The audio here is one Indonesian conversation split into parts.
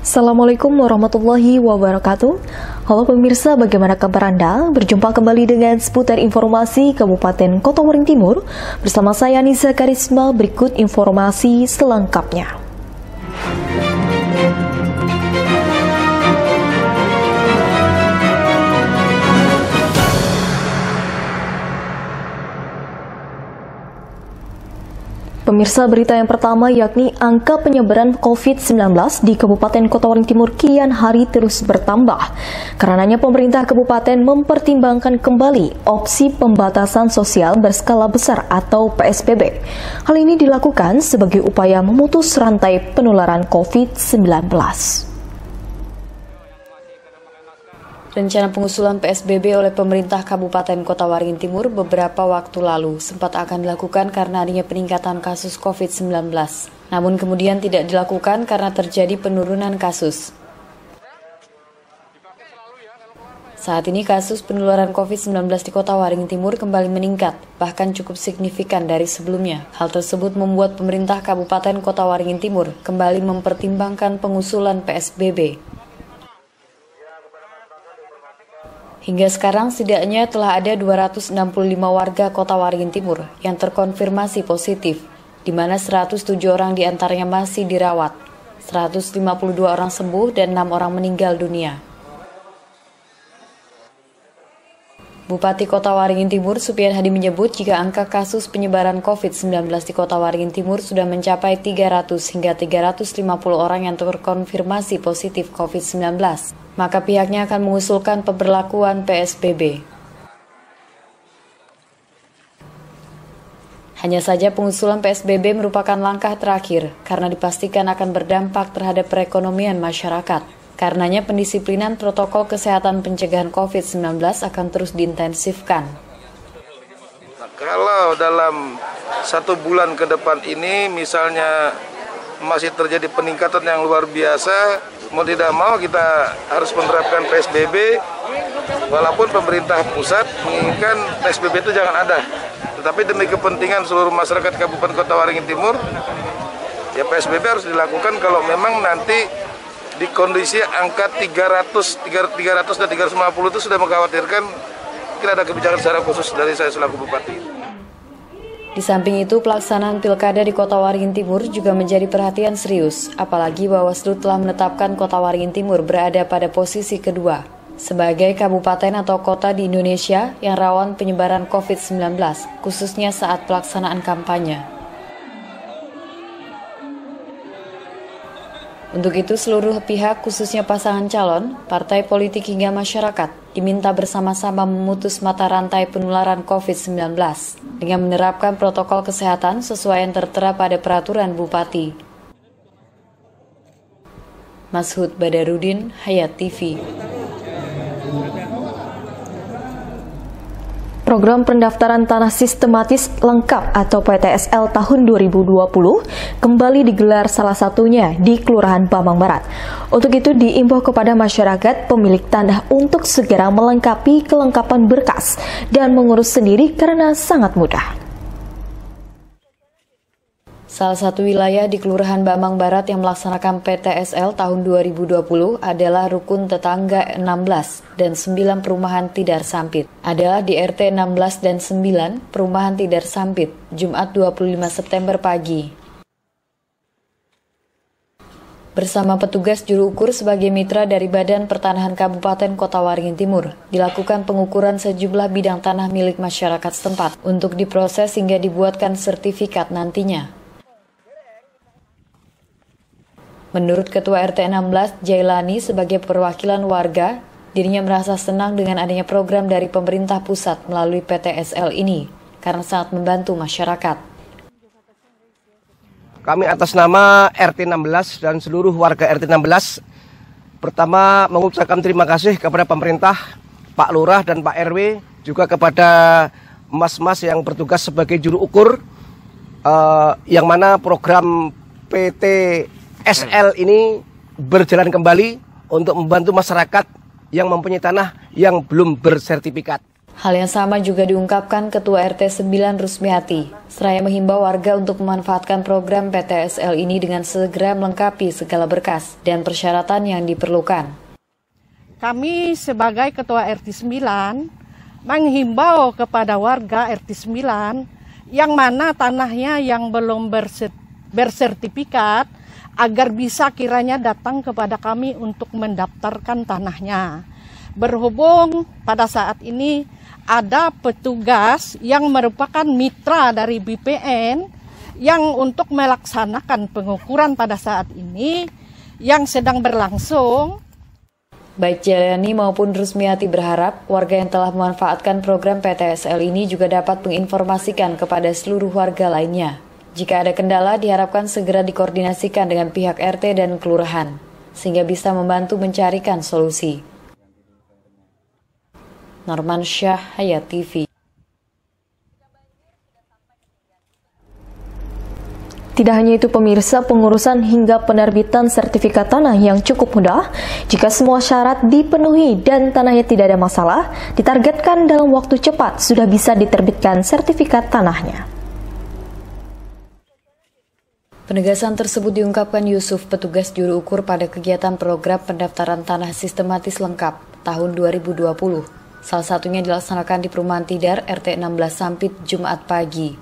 Assalamualaikum warahmatullahi wabarakatuh. Halo pemirsa, bagaimana kabar Anda? Berjumpa kembali dengan seputar informasi Kabupaten Kota Waringin Timur. Bersama saya Nisa Karisma, berikut informasi selengkapnya. Pemirsa, berita yang pertama yakni angka penyebaran COVID-19 di Kabupaten Kota Waringin Timur kian hari terus bertambah. Karenanya pemerintah kabupaten mempertimbangkan kembali opsi pembatasan sosial berskala besar atau PSBB. Hal ini dilakukan sebagai upaya memutus rantai penularan COVID-19. Rencana pengusulan PSBB oleh pemerintah Kabupaten Kota Waringin Timur beberapa waktu lalu sempat akan dilakukan karena adanya peningkatan kasus COVID-19. Namun kemudian tidak dilakukan karena terjadi penurunan kasus. Saat ini kasus penularan COVID-19 di Kota Waringin Timur kembali meningkat, bahkan cukup signifikan dari sebelumnya. Hal tersebut membuat pemerintah Kabupaten Kota Waringin Timur kembali mempertimbangkan pengusulan PSBB. Hingga sekarang setidaknya telah ada 265 warga Kota Waringin Timur yang terkonfirmasi positif, di mana 107 orang diantaranya masih dirawat, 152 orang sembuh dan 6 orang meninggal dunia. Bupati Kota Waringin Timur Supian Hadi menyebut jika angka kasus penyebaran COVID-19 di Kota Waringin Timur sudah mencapai 300 hingga 350 orang yang terkonfirmasi positif COVID-19, maka pihaknya akan mengusulkan pemberlakuan PSBB. Hanya saja pengusulan PSBB merupakan langkah terakhir karena dipastikan akan berdampak terhadap perekonomian masyarakat. Karenanya pendisiplinan protokol kesehatan pencegahan COVID-19 akan terus diintensifkan. Kalau dalam 1 bulan ke depan ini misalnya masih terjadi peningkatan yang luar biasa, mau tidak mau kita harus menerapkan PSBB, walaupun pemerintah pusat menginginkan PSBB itu jangan ada. Tetapi demi kepentingan seluruh masyarakat Kabupaten Kota Waringin Timur, ya PSBB harus dilakukan kalau memang nanti di kondisi angka 300 dan 350 itu sudah mengkhawatirkan, mungkin ada kebijakan secara khusus dari saya selaku Bupati. Di samping itu, pelaksanaan pilkada di Kota Waringin Timur juga menjadi perhatian serius, apalagi Bawaslu telah menetapkan Kota Waringin Timur berada pada posisi kedua sebagai kabupaten atau kota di Indonesia yang rawan penyebaran COVID-19, khususnya saat pelaksanaan kampanye. Untuk itu, seluruh pihak, khususnya pasangan calon, partai politik hingga masyarakat, diminta bersama-sama memutus mata rantai penularan COVID-19 dengan menerapkan protokol kesehatan sesuai yang tertera pada peraturan Bupati. Mashud Badarudin, Hayat TV. Program pendaftaran tanah sistematis lengkap atau PTSL tahun 2020 kembali digelar salah satunya di Kelurahan Bambang Barat. Untuk itu diimbau kepada masyarakat pemilik tanah untuk segera melengkapi kelengkapan berkas dan mengurus sendiri karena sangat mudah. Salah satu wilayah di Kelurahan Bambang Barat yang melaksanakan PTSL tahun 2020 adalah Rukun Tetangga 16 dan 9 Perumahan Tidar Sampit. Adalah di RT 16 dan 9 Perumahan Tidar Sampit, Jumat 25 September pagi. Bersama petugas juru ukur sebagai mitra dari Badan Pertanahan Kabupaten Kota Waringin Timur, dilakukan pengukuran sejumlah bidang tanah milik masyarakat setempat untuk diproses hingga dibuatkan sertifikat nantinya. Menurut Ketua RT 16, Jailani sebagai perwakilan warga, dirinya merasa senang dengan adanya program dari pemerintah pusat melalui PTSL ini, karena sangat membantu masyarakat. Kami atas nama RT 16 dan seluruh warga RT 16, pertama mengucapkan terima kasih kepada pemerintah, Pak Lurah dan Pak RW, juga kepada mas-mas yang bertugas sebagai juru ukur, yang mana program PTSL ini berjalan kembali untuk membantu masyarakat yang mempunyai tanah yang belum bersertifikat. Hal yang sama juga diungkapkan Ketua RT 9 Rusmiati, seraya menghimbau warga untuk memanfaatkan program PTSL ini dengan segera melengkapi segala berkas dan persyaratan yang diperlukan. Kami sebagai Ketua RT 9 menghimbau kepada warga RT 9 yang mana tanahnya yang belum bersertifikat agar bisa kiranya datang kepada kami untuk mendaftarkan tanahnya. Berhubung pada saat ini ada petugas yang merupakan mitra dari BPN yang untuk melaksanakan pengukuran pada saat ini yang sedang berlangsung. Baik Jeliani maupun Rusmiati berharap warga yang telah memanfaatkan program PTSL ini juga dapat menginformasikan kepada seluruh warga lainnya. Jika ada kendala, diharapkan segera dikoordinasikan dengan pihak RT dan kelurahan, sehingga bisa membantu mencarikan solusi. Norman Syah, Hayat TV. Tidak hanya itu pemirsa, pengurusan hingga penerbitan sertifikat tanah yang cukup mudah. Jika semua syarat dipenuhi dan tanahnya tidak ada masalah, ditargetkan dalam waktu cepat sudah bisa diterbitkan sertifikat tanahnya. Penegasan tersebut diungkapkan Yusuf, petugas juru ukur pada kegiatan program pendaftaran tanah sistematis lengkap tahun 2020. Salah satunya dilaksanakan di Perumahan Tidar, RT 16 Sampit, Jumat pagi.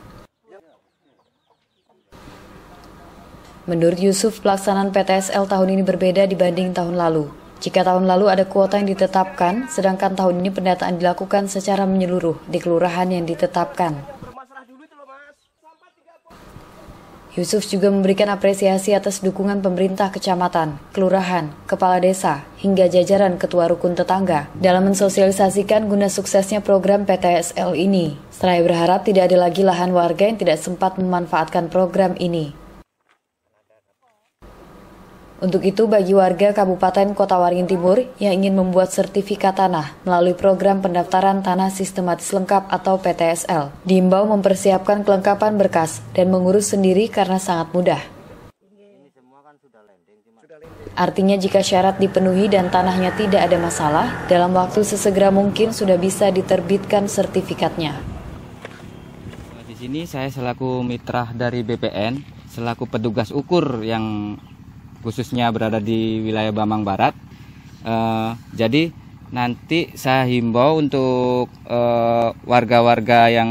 Menurut Yusuf, pelaksanaan PTSL tahun ini berbeda dibanding tahun lalu. Jika tahun lalu ada kuota yang ditetapkan, sedangkan tahun ini pendataan dilakukan secara menyeluruh di kelurahan yang ditetapkan. Yusuf juga memberikan apresiasi atas dukungan pemerintah kecamatan, kelurahan, kepala desa, hingga jajaran ketua rukun tetangga dalam mensosialisasikan guna suksesnya program PTSL ini. Seraya berharap tidak ada lagi lahan warga yang tidak sempat memanfaatkan program ini. Untuk itu, bagi warga Kabupaten Kota Waringin Timur yang ingin membuat sertifikat tanah melalui program pendaftaran tanah sistematis lengkap atau PTSL, diimbau mempersiapkan kelengkapan berkas dan mengurus sendiri karena sangat mudah. Artinya jika syarat dipenuhi dan tanahnya tidak ada masalah, dalam waktu sesegera mungkin sudah bisa diterbitkan sertifikatnya. Di sini saya selaku mitra dari BPN, selaku petugas ukur yang khususnya berada di wilayah Bambang Barat. Jadi nanti saya himbau untuk warga-warga yang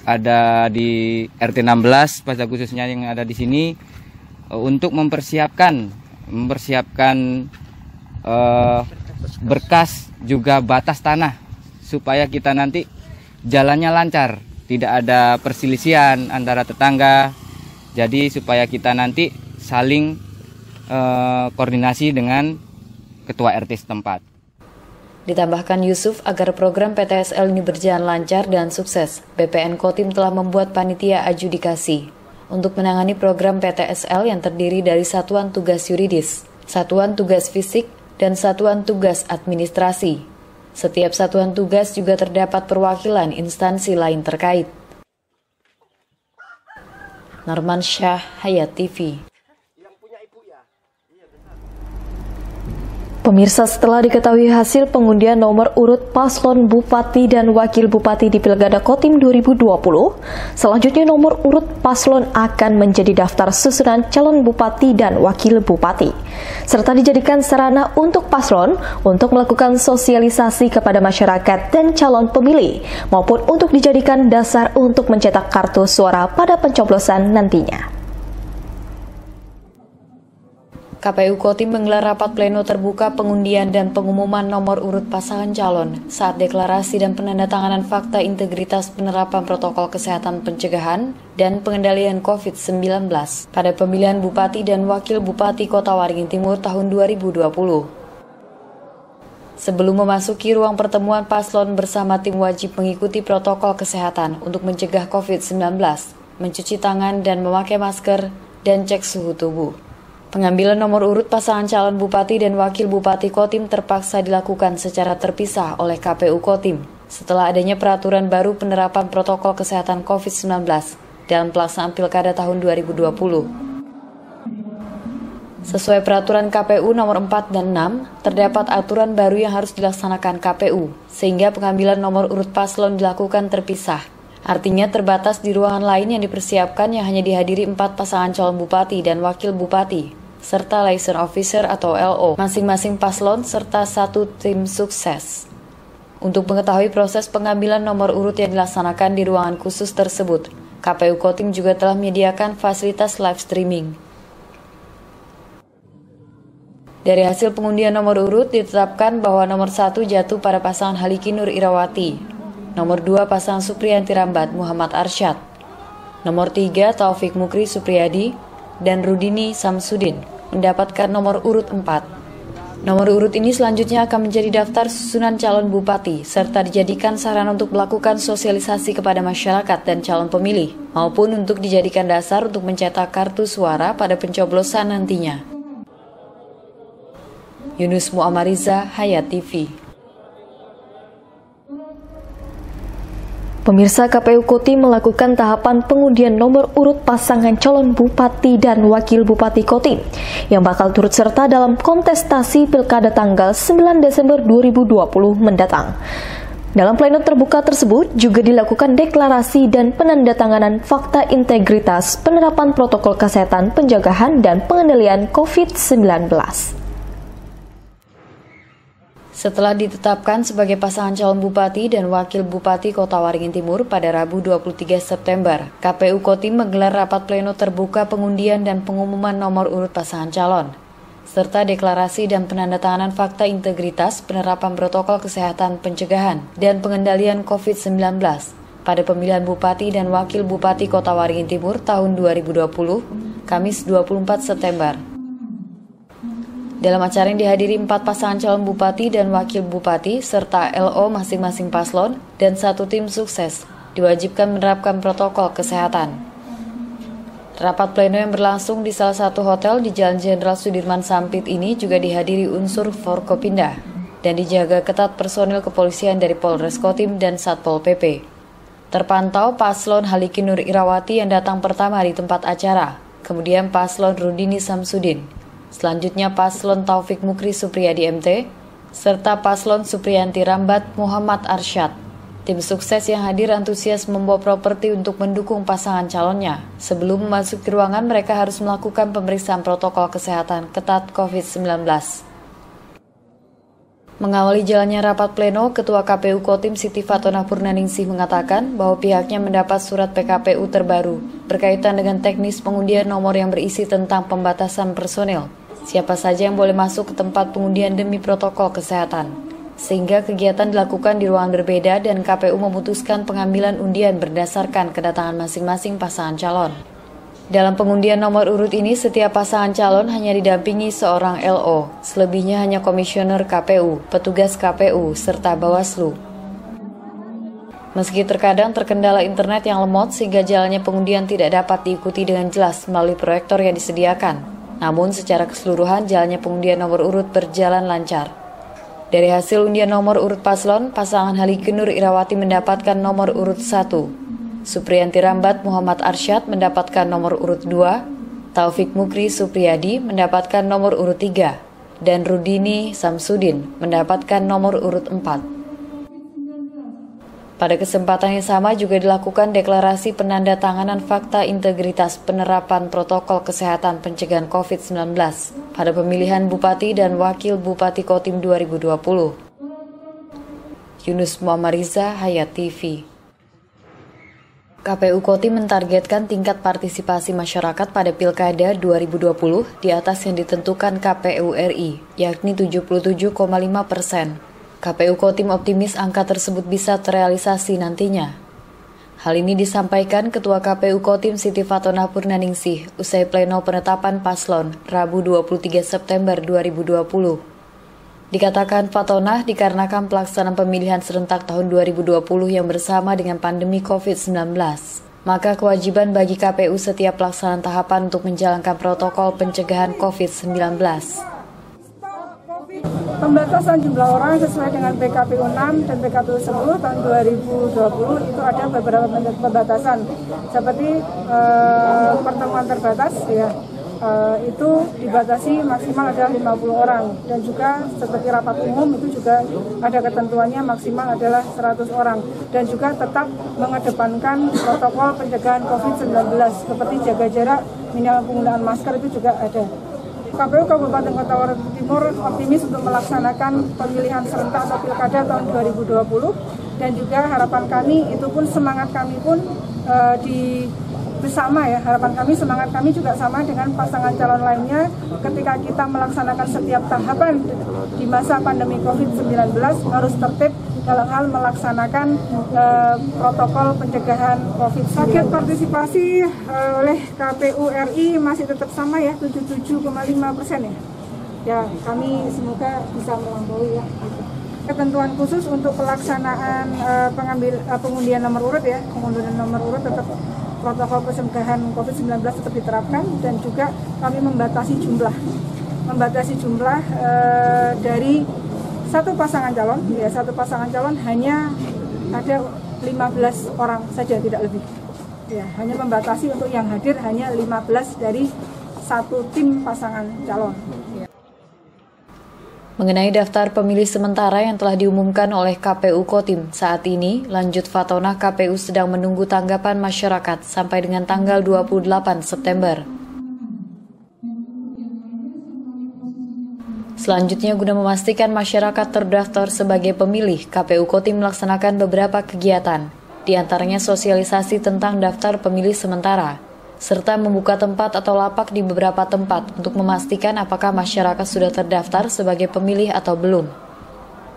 ada di RT 16 pada khususnya yang ada di sini untuk mempersiapkan berkas juga batas tanah supaya kita nanti jalannya lancar, tidak ada perselisihan antara tetangga. Jadi supaya kita nanti saling koordinasi dengan ketua RT setempat. Ditambahkan Yusuf, agar program PTSL ini berjalan lancar dan sukses, BPN Kotim telah membuat panitia adjudikasi untuk menangani program PTSL yang terdiri dari Satuan Tugas Yuridis, Satuan Tugas Fisik, dan Satuan Tugas Administrasi. Setiap satuan tugas juga terdapat perwakilan instansi lain terkait. Norman Syah, Hayat TV. Pemirsa, setelah diketahui hasil pengundian nomor urut paslon Bupati dan Wakil Bupati di Pilkada Kotim 2020, selanjutnya nomor urut paslon akan menjadi daftar susunan calon Bupati dan Wakil Bupati, serta dijadikan sarana untuk paslon untuk melakukan sosialisasi kepada masyarakat dan calon pemilih, maupun untuk dijadikan dasar untuk mencetak kartu suara pada pencoblosan nantinya. KPU Kotim menggelar rapat pleno terbuka pengundian dan pengumuman nomor urut pasangan calon saat deklarasi dan penandatanganan fakta integritas penerapan protokol kesehatan pencegahan dan pengendalian COVID-19 pada pemilihan Bupati dan Wakil Bupati Kota Waringin Timur tahun 2020. Sebelum memasuki ruang pertemuan, paslon bersama tim wajib mengikuti protokol kesehatan untuk mencegah COVID-19, mencuci tangan dan memakai masker, dan cek suhu tubuh. Pengambilan nomor urut pasangan calon Bupati dan Wakil Bupati Kotim terpaksa dilakukan secara terpisah oleh KPU Kotim setelah adanya peraturan baru penerapan protokol kesehatan COVID-19 dalam pelaksanaan Pilkada tahun 2020. Sesuai peraturan KPU nomor 4 dan 6, terdapat aturan baru yang harus dilaksanakan KPU, sehingga pengambilan nomor urut paslon dilakukan terpisah. Artinya terbatas di ruangan lain yang dipersiapkan yang hanya dihadiri 4 pasangan calon bupati dan wakil bupati, serta liaison officer atau LO, masing-masing paslon serta 1 tim sukses. Untuk mengetahui proses pengambilan nomor urut yang dilaksanakan di ruangan khusus tersebut, KPU Kotim juga telah menyediakan fasilitas live streaming. Dari hasil pengundian nomor urut ditetapkan bahwa nomor 1 jatuh pada pasangan Haliki Nur Irawati, nomor 2 pasangan Supriyanti Rambat Muhammad Arsyad, nomor 3 Taufik Mukri Supriyadi, dan Rudini Samsudin mendapatkan nomor urut 4. Nomor urut ini selanjutnya akan menjadi daftar susunan calon bupati, serta dijadikan sarana untuk melakukan sosialisasi kepada masyarakat dan calon pemilih, maupun untuk dijadikan dasar untuk mencetak kartu suara pada pencoblosan nantinya. Yunus Muammariza, Hayat TV. Pemirsa, KPU Kotim melakukan tahapan pengundian nomor urut pasangan calon bupati dan wakil bupati Kotim yang bakal turut serta dalam kontestasi Pilkada tanggal 9 Desember 2020 mendatang. Dalam pleno terbuka tersebut juga dilakukan deklarasi dan penandatanganan fakta integritas penerapan protokol kesehatan pencegahan dan pengendalian COVID-19. Setelah ditetapkan sebagai pasangan calon bupati dan wakil bupati Kota Waringin Timur pada Rabu 23 September, KPU Kotim menggelar rapat pleno terbuka pengundian dan pengumuman nomor urut pasangan calon, serta deklarasi dan penandatanganan fakta integritas penerapan protokol kesehatan pencegahan dan pengendalian COVID-19 pada pemilihan bupati dan wakil bupati Kota Waringin Timur tahun 2020, Kamis 24 September. Dalam acara yang dihadiri 4 pasangan calon bupati dan wakil bupati serta LO masing-masing paslon dan 1 tim sukses diwajibkan menerapkan protokol kesehatan. Rapat pleno yang berlangsung di salah satu hotel di Jalan Jenderal Sudirman Sampit ini juga dihadiri unsur Forkopimda dan dijaga ketat personil kepolisian dari Polres Kotim dan Satpol PP. Terpantau paslon Haliki Nur Irawati yang datang pertama di tempat acara, kemudian paslon Rudini Samsudin, selanjutnya paslon Taufik Mukri Supriyadi MT, serta paslon Supriyanti Rambat Muhammad Arsyad. Tim sukses yang hadir antusias membawa properti untuk mendukung pasangan calonnya. Sebelum memasuki ruangan, mereka harus melakukan pemeriksaan protokol kesehatan ketat COVID-19. Mengawali jalannya rapat pleno, Ketua KPU Kotim Siti Fatona Purnaningsih mengatakan bahwa pihaknya mendapat surat PKPU terbaru berkaitan dengan teknis pengundian nomor yang berisi tentang pembatasan personil, siapa saja yang boleh masuk ke tempat pengundian demi protokol kesehatan, sehingga kegiatan dilakukan di ruangan berbeda dan KPU memutuskan pengambilan undian berdasarkan kedatangan masing-masing pasangan calon. Dalam pengundian nomor urut ini, setiap pasangan calon hanya didampingi seorang LO, selebihnya hanya komisioner KPU, petugas KPU, serta Bawaslu. Meski terkadang terkendala internet yang lemot sehingga jalannya pengundian tidak dapat diikuti dengan jelas melalui proyektor yang disediakan, namun secara keseluruhan jalannya pengundian nomor urut berjalan lancar. Dari hasil undian nomor urut paslon, pasangan Haliki Nur Irawati mendapatkan nomor urut 1. Supriyanti Rambat Muhammad Arsyad mendapatkan nomor urut 2, Taufik Mukri Supriyadi mendapatkan nomor urut 3, dan Rudini Samsudin mendapatkan nomor urut 4. Pada kesempatan yang sama juga dilakukan deklarasi penandatanganan fakta integritas penerapan protokol kesehatan pencegahan COVID-19 pada pemilihan Bupati dan Wakil Bupati Kotim 2020. Yunus Muammariza, Hayat TV. KPU Kotim mentargetkan tingkat partisipasi masyarakat pada Pilkada 2020 di atas yang ditentukan KPU RI, yakni 77,5%. KPU Kotim optimis angka tersebut bisa terrealisasi nantinya. Hal ini disampaikan Ketua KPU Kotim Siti Fatona Purnaningsih usai pleno penetapan paslon Rabu 23 September 2020. Dikatakan Fatona dikarenakan pelaksanaan pemilihan serentak tahun 2020 yang bersama dengan pandemi COVID-19, maka kewajiban bagi KPU setiap pelaksanaan tahapan untuk menjalankan protokol pencegahan COVID-19. Pembatasan jumlah orang sesuai dengan PKPU 6 dan PKPU 10 tahun 2020 itu ada beberapa pembatasan seperti pertemuan terbatas ya, itu dibatasi maksimal adalah 50 orang, dan juga seperti rapat umum itu juga ada ketentuannya maksimal adalah 100 orang, dan juga tetap mengedepankan protokol pencegahan COVID-19 seperti jaga jarak, minimal penggunaan masker itu juga ada. KPU Kabupaten Kota Waringin Timur optimis untuk melaksanakan pemilihan serentak atau pilkada tahun 2020, dan juga harapan kami itu pun semangat kami pun bersama ya, harapan kami, semangat kami juga sama dengan pasangan calon lainnya ketika kita melaksanakan setiap tahapan di masa pandemi COVID-19 harus tertib dalam hal melaksanakan protokol pencegahan COVID. Target partisipasi oleh KPU RI masih tetap sama ya, 77,5% ya. Ya, kami semoga bisa melampaui ya. Ketentuan khusus untuk pelaksanaan pengundian nomor urut ya, pengundian nomor urut tetap protokol pencegahan COVID-19 tetap diterapkan, dan juga kami membatasi jumlah dari satu pasangan calon, ya satu pasangan calon hanya ada 15 orang saja, tidak lebih. Ya, hanya membatasi untuk yang hadir hanya 15 dari satu tim pasangan calon. Mengenai daftar pemilih sementara yang telah diumumkan oleh KPU Kotim, saat ini lanjut Fatona KPU sedang menunggu tanggapan masyarakat sampai dengan tanggal 28 September. Selanjutnya, guna memastikan masyarakat terdaftar sebagai pemilih, KPU Kotim melaksanakan beberapa kegiatan, di antaranya sosialisasi tentang daftar pemilih sementara, serta membuka tempat atau lapak di beberapa tempat untuk memastikan apakah masyarakat sudah terdaftar sebagai pemilih atau belum.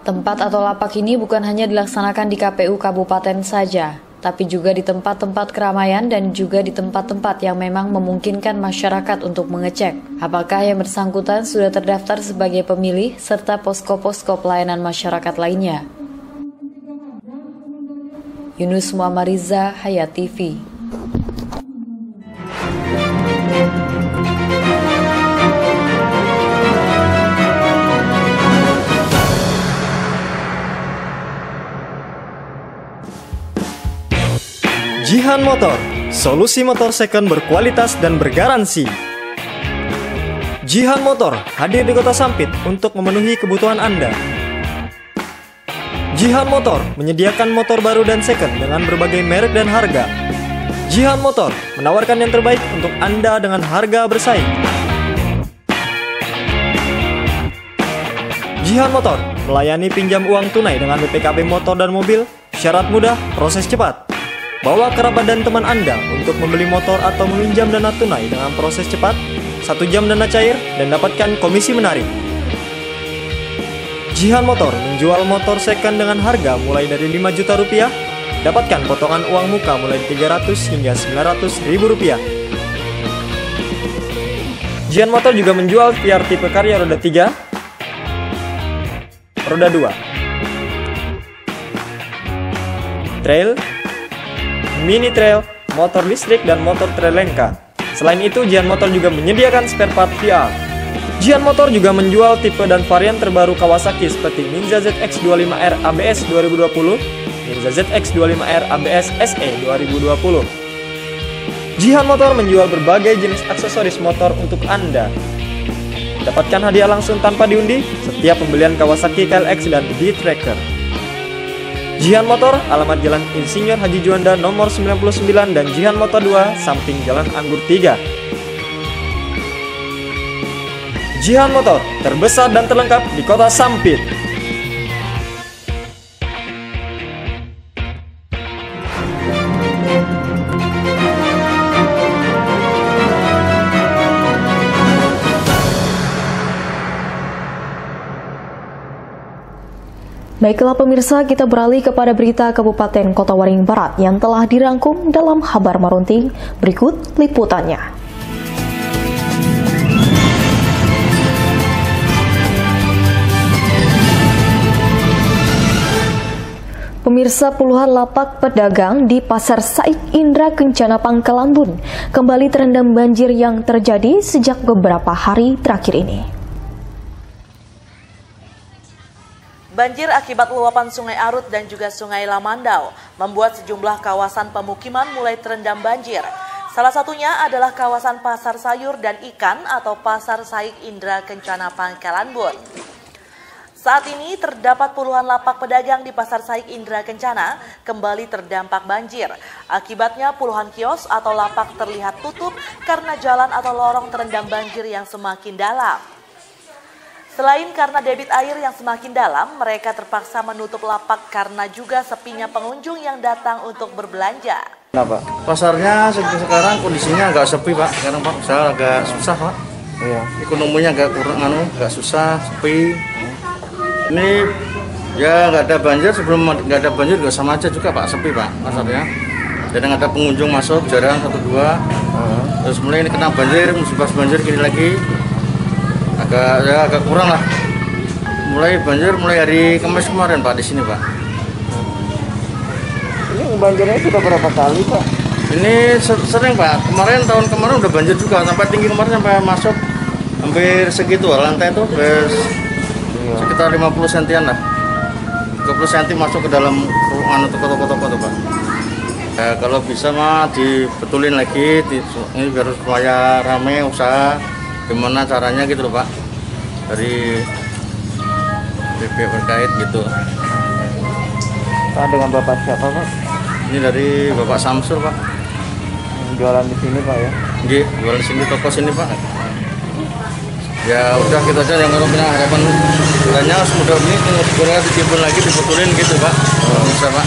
Tempat atau lapak ini bukan hanya dilaksanakan di KPU Kabupaten saja, tapi juga di tempat-tempat keramaian dan juga di tempat-tempat yang memang memungkinkan masyarakat untuk mengecek apakah yang bersangkutan sudah terdaftar sebagai pemilih, serta posko-posko pelayanan masyarakat lainnya. Yunus Muammariza, Hayat TV. Jihan Motor, solusi motor second berkualitas dan bergaransi. Jihan Motor hadir di Kota Sampit untuk memenuhi kebutuhan Anda. Jihan Motor menyediakan motor baru dan second dengan berbagai merek dan harga. Jihan Motor menawarkan yang terbaik untuk Anda dengan harga bersaing. Jihan Motor melayani pinjam uang tunai dengan BPKB motor dan mobil, syarat mudah, proses cepat. Bawa kerabat dan teman Anda untuk membeli motor atau meminjam dana tunai dengan proses cepat, 1 jam dana cair, dan dapatkan komisi menarik. Jihan Motor menjual motor second dengan harga mulai dari 5 juta rupiah, dapatkan potongan uang muka mulai 300 hingga 900 ribu rupiah. Jihan Motor juga menjual tiar tipe karya roda 3, roda 2, trail, mini trail, motor listrik, dan motor Trailenka. Selain itu, Jihan Motor juga menyediakan spare part VR. Jihan Motor juga menjual tipe dan varian terbaru Kawasaki seperti Ninja ZX25R ABS 2020, Ninja ZX25R ABS SE 2020. Jihan Motor menjual berbagai jenis aksesoris motor untuk Anda. Dapatkan hadiah langsung tanpa diundi setiap pembelian Kawasaki KLX dan D-Tracker. Jihan Motor, alamat Jalan Insinyur Haji Juanda nomor 99 dan Jihan Motor 2, samping Jalan Anggur 3. Jihan Motor, terbesar dan terlengkap di Kota Sampit. Baiklah pemirsa, kita beralih kepada berita Kabupaten Kota Waringin Barat yang telah dirangkum dalam Kabar Marunting. Berikut liputannya. Pemirsa, puluhan lapak pedagang di Pasar Said Indra Kencana Pangkalambun kembali terendam banjir yang terjadi sejak beberapa hari terakhir ini. Banjir akibat luapan Sungai Arut dan juga Sungai Lamandau membuat sejumlah kawasan pemukiman mulai terendam banjir. Salah satunya adalah kawasan Pasar Sayur dan Ikan atau Pasar Saik Indra Kencana Pangkalan Bun. Saat ini terdapat puluhan lapak pedagang di Pasar Saik Indra Kencana kembali terdampak banjir. Akibatnya puluhan kios atau lapak terlihat tutup karena jalan atau lorong terendam banjir yang semakin dalam. Selain karena debit air yang semakin dalam, mereka terpaksa menutup lapak karena juga sepinya pengunjung yang datang untuk berbelanja. Nah, Pak, pasarnya sekarang kondisinya agak sepi, Pak. Sekarang Pak, saya agak susah, Pak. Iya. Ekonominya agak kurang, agak susah, sepi. Ini ya nggak ada banjir, sebelum nggak ada banjir juga sama aja juga Pak, sepi Pak pasarnya. Jadi nggak ada pengunjung masuk, jarang 1-2. Terus mulai ini kena banjir, musim pas banjir gini lagi agak kurang lah. Mulai banjir mulai hari Kamis kemarin Pak di sini Pak. Ini banjirnya sudah berapa kali Pak? Ini sering Pak. Tahun kemarin udah banjir juga, sampai tinggi kemarin sampai masuk hampir segitu lantai itu sekitar 50 sentian lah, 30 cm masuk ke dalam ruangan toko-toko tuh Pak. Ya, kalau bisa mah dibetulin lagi, ini biar supaya rame usaha, gimana caranya gitu loh Pak, dari pihak terkait gitu. Pak, dengan Bapak siapa Pak? Ini dari Bapak Samsur Pak. Jualan di sini Pak ya? Iya, jualan di sini, toko sini Pak. Ya udah kita aja yang punya harapan katanya semoga ini kurang ditimbun lagi, dibetulin gitu Pak. Bisa Pak,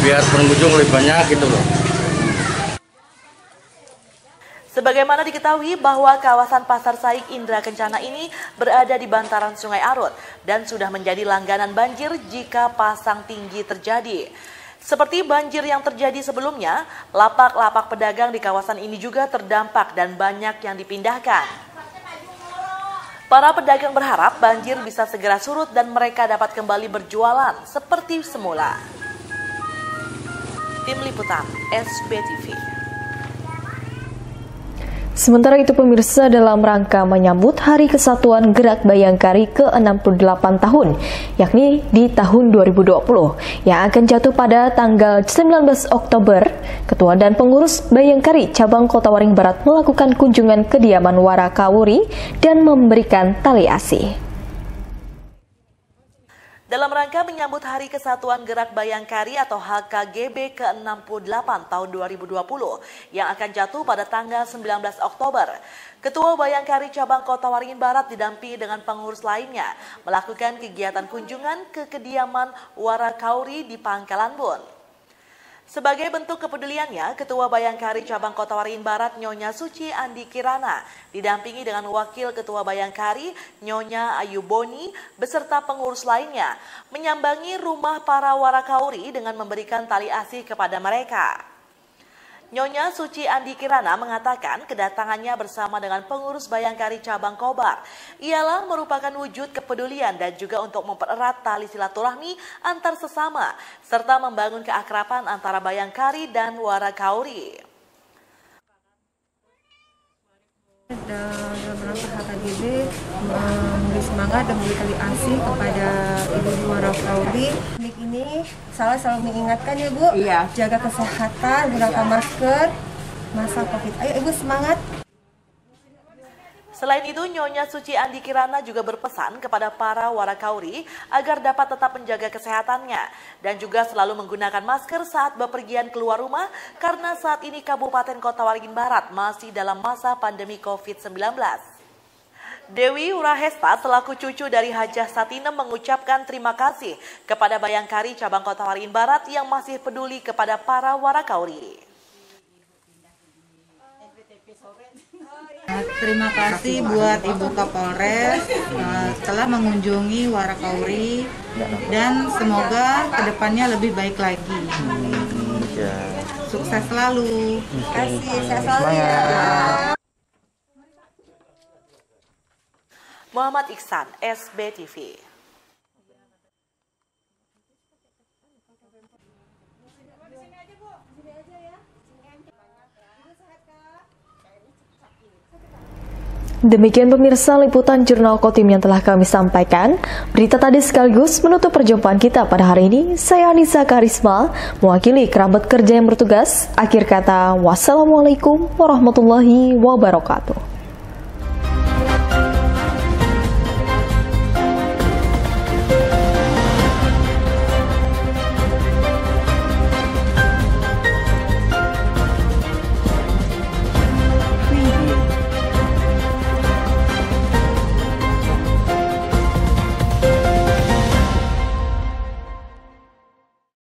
biar pengunjung lebih banyak gitu loh. Sebagaimana diketahui bahwa kawasan Pasar Saik Indra Kencana ini berada di bantaran Sungai Arut dan sudah menjadi langganan banjir jika pasang tinggi terjadi. Seperti banjir yang terjadi sebelumnya, lapak-lapak pedagang di kawasan ini juga terdampak dan banyak yang dipindahkan. Para pedagang berharap banjir bisa segera surut dan mereka dapat kembali berjualan seperti semula. Tim Liputan SBTV. Sementara itu pemirsa, dalam rangka menyambut Hari Kesatuan Gerak Bayangkari ke-68 tahun, yakni di tahun 2020, yang akan jatuh pada tanggal 19 Oktober, Ketua dan Pengurus Bayangkari Cabang Kota Waringin Barat melakukan kunjungan kediaman Warakawuri dan memberikan tali asih. Dalam rangka menyambut Hari Kesatuan Gerak Bayangkari atau HKGB ke-68 tahun 2020 yang akan jatuh pada tanggal 19 Oktober, Ketua Bayangkari Cabang Kota Waringin Barat didampingi dengan pengurus lainnya melakukan kegiatan kunjungan ke kediaman Warakawuri di Pangkalan Bun. Sebagai bentuk kepeduliannya, Ketua Bayangkari Cabang Kota Waringin Barat Nyonya Suci Andi Kirana didampingi dengan Wakil Ketua Bayangkari Nyonya Ayu Boni beserta pengurus lainnya menyambangi rumah para Warakawuri dengan memberikan tali asih kepada mereka. Nyonya Suci Andi Kirana mengatakan kedatangannya bersama dengan pengurus Bayangkari Cabang Kobar ialah merupakan wujud kepedulian dan juga untuk mempererat tali silaturahmi antar sesama serta membangun keakraban antara Bayangkari dan Warakawuri. Dalam rangka HKGB memberi semangat dan memberi tali asih kepada ibu-ibu Warakawuri. Ini saya selalu mengingatkan ya Bu, jaga kesehatan, gunakan masker, masa COVID. Ayo Ibu semangat. Selain itu, Nyonya Suci Andi Kirana juga berpesan kepada para Warakawuri agar dapat tetap menjaga kesehatannya dan juga selalu menggunakan masker saat bepergian keluar rumah karena saat ini Kabupaten Kota Waringin Barat masih dalam masa pandemi COVID-19. Dewi Urahesta selaku cucu dari Hajah Satinem mengucapkan terima kasih kepada Bayangkari Cabang Kota Waringin Barat yang masih peduli kepada para Warakawuri. Terima kasih buat Ibu Kapolres telah mengunjungi Warakawuri dan semoga kedepannya lebih baik lagi. Sukses selalu. Terima kasih, sehat selalu ya. Muhammad Iksan, SBTV. Demikian pemirsa liputan Jurnal Kotim yang telah kami sampaikan. Berita tadi sekaligus menutup perjumpaan kita pada hari ini. Saya Anissa Karisma, mewakili kerabat kerja yang bertugas. Akhir kata, wassalamualaikum warahmatullahi wabarakatuh.